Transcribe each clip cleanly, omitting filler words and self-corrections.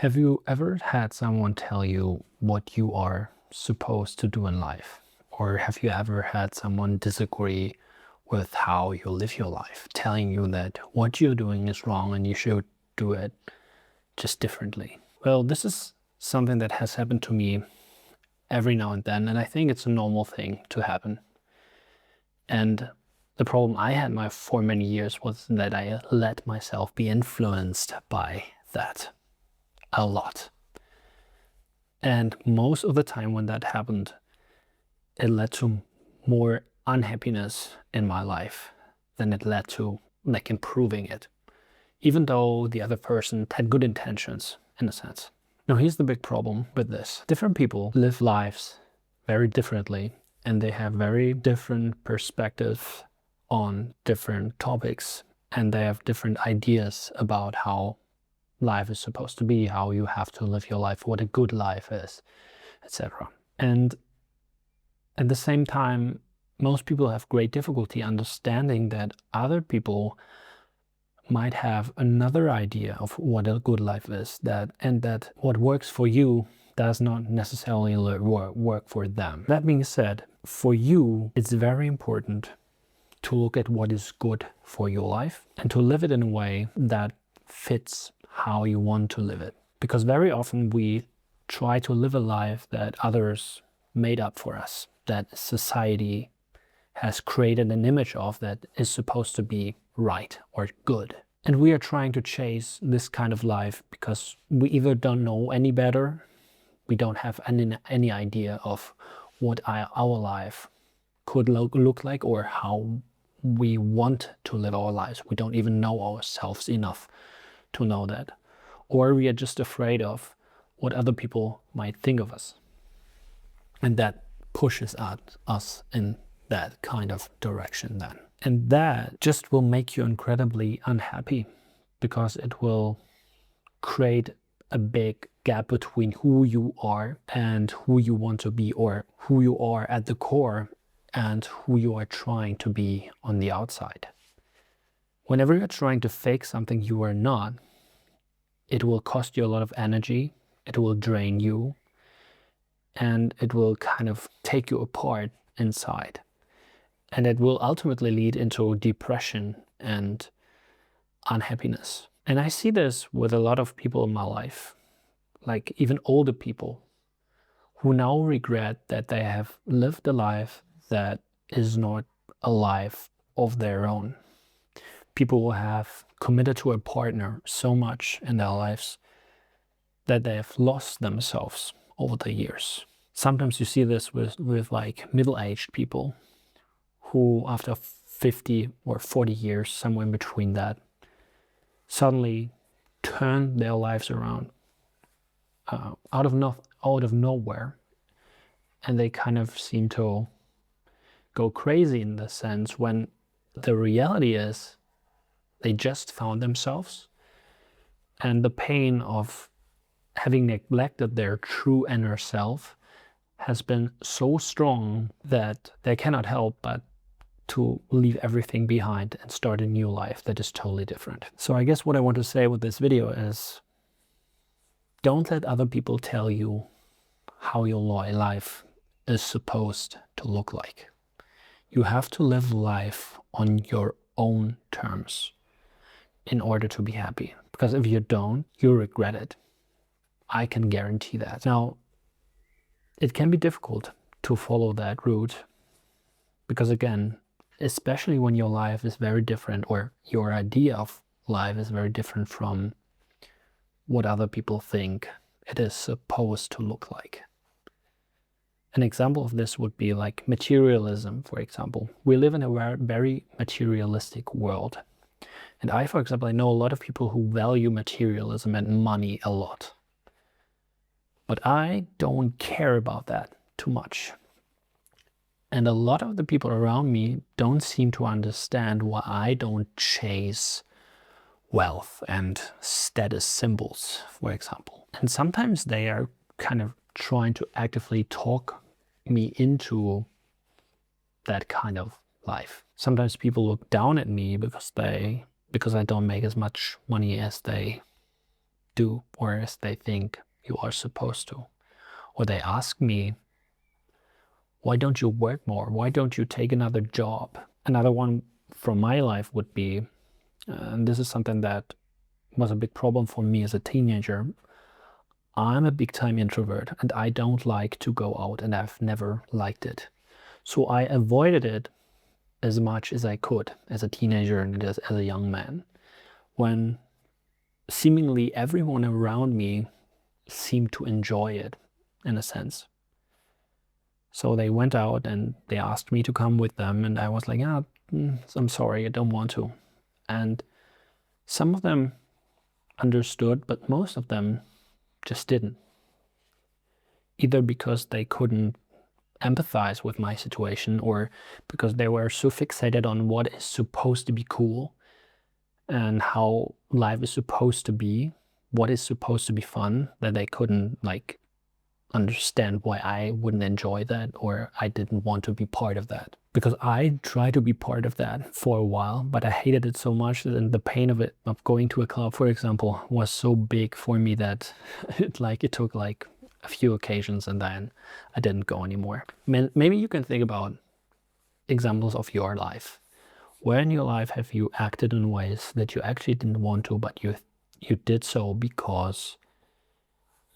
Have you ever had someone tell you what you are supposed to do in life? Or have you ever had someone disagree with how you live your life, telling you that what you're doing is wrong and you should do it just differently? Well, this is something that has happened to me every now and then, and I think it's a normal thing to happen. And the problem I had for many years was that I let myself be influenced by that a lot. And most of the time when that happened, it led to more unhappiness in my life than it led to like improving it, even though the other person had good intentions in a sense. Now, here's the big problem with this. Different people live lives very differently, and they have very different perspectives on different topics, and they have different ideas about how life is supposed to be, how you have to live your life, what a good life is, etc. And at the same time, most people have great difficulty understanding that other people might have another idea of what a good life is, and that what works for you does not necessarily work for them. That being said, for you, it's very important to look at what is good for your life and to live it in a way that fits how you want to live it. Because very often we try to live a life that others made up for us, that society has created an image of that is supposed to be right or good. And we are trying to chase this kind of life because we either don't know any better, we don't have any idea of what our life could look like or how we want to live our lives. We don't even know ourselves enough to know that. Or we are just afraid of what other people might think of us. And that pushes us in that kind of direction then. And that just will make you incredibly unhappy because it will create a big gap between who you are and who you want to be, or who you are at the core and who you are trying to be on the outside. Whenever you're trying to fake something you are not, it will cost you a lot of energy, it will drain you, and it will kind of take you apart inside. And it will ultimately lead into depression and unhappiness. And I see this with a lot of people in my life, like even older people, who now regret that they have lived a life that is not a life of their own. People who have committed to a partner so much in their lives that they have lost themselves over the years. Sometimes you see this with like middle-aged people who after 50 or 40 years, somewhere in between that, suddenly turn their lives around out of nowhere, and they kind of seem to go crazy in the sense when the reality is they just found themselves, and the pain of having neglected their true inner self has been so strong that they cannot help but to leave everything behind and start a new life that is totally different. So I guess what I want to say with this video is, don't let other people tell you how your life is supposed to look like. You have to live life on your own terms in order to be happy. Because if you don't, you regret it. I can guarantee that. Now, it can be difficult to follow that route because, again, especially when your life is very different, or your idea of life is very different from what other people think it is supposed to look like. An example of this would be like materialism, for example. We live in a very materialistic world. And I, for example, I know a lot of people who value materialism and money a lot. But I don't care about that too much. And a lot of the people around me don't seem to understand why I don't chase wealth and status symbols, for example. And sometimes they are kind of trying to actively talk me into that kind of life. Sometimes people look down at me because I don't make as much money as they do or as they think you are supposed to. Or they ask me, why don't you work more? Why don't you take another job? Another one from my life would be, and this is something that was a big problem for me as a teenager. I'm a big time introvert and I don't like to go out, and I've never liked it. So I avoided it as much as I could as a teenager and as a young man, when seemingly everyone around me seemed to enjoy it in a sense. So they went out and they asked me to come with them, and I was like, I'm sorry, I don't want to. And some of them understood, but most of them just didn't. Either because they couldn't empathize with my situation, or because they were so fixated on what is supposed to be cool and how life is supposed to be, what is supposed to be fun, that they couldn't understand why I wouldn't enjoy that, or I didn't want to be part of that. Because I tried to be part of that for a while, but I hated it so much, and the pain of going to a club, for example, was so big for me that it took like a few occasions and then I didn't go anymore. Maybe you can think about examples of your life. Where in your life have you acted in ways that you actually didn't want to, but you did so because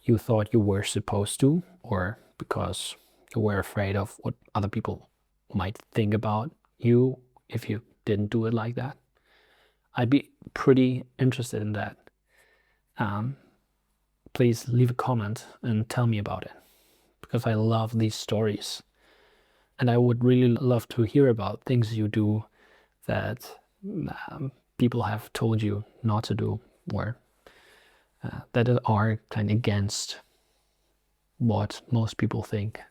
you thought you were supposed to, or because you were afraid of what other people might think about you if you didn't do it like that? I'd be pretty interested in that. Please leave a comment and tell me about it, because I love these stories. And I would really love to hear about things you do that people have told you not to do, or that are kind of against what most people think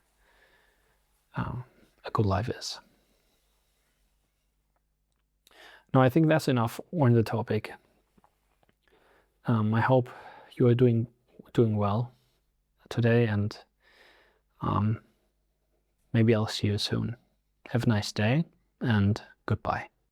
a good life is. No, I think that's enough on the topic. I hope you are doing well today, and maybe I'll see you soon. Have a nice day, and goodbye.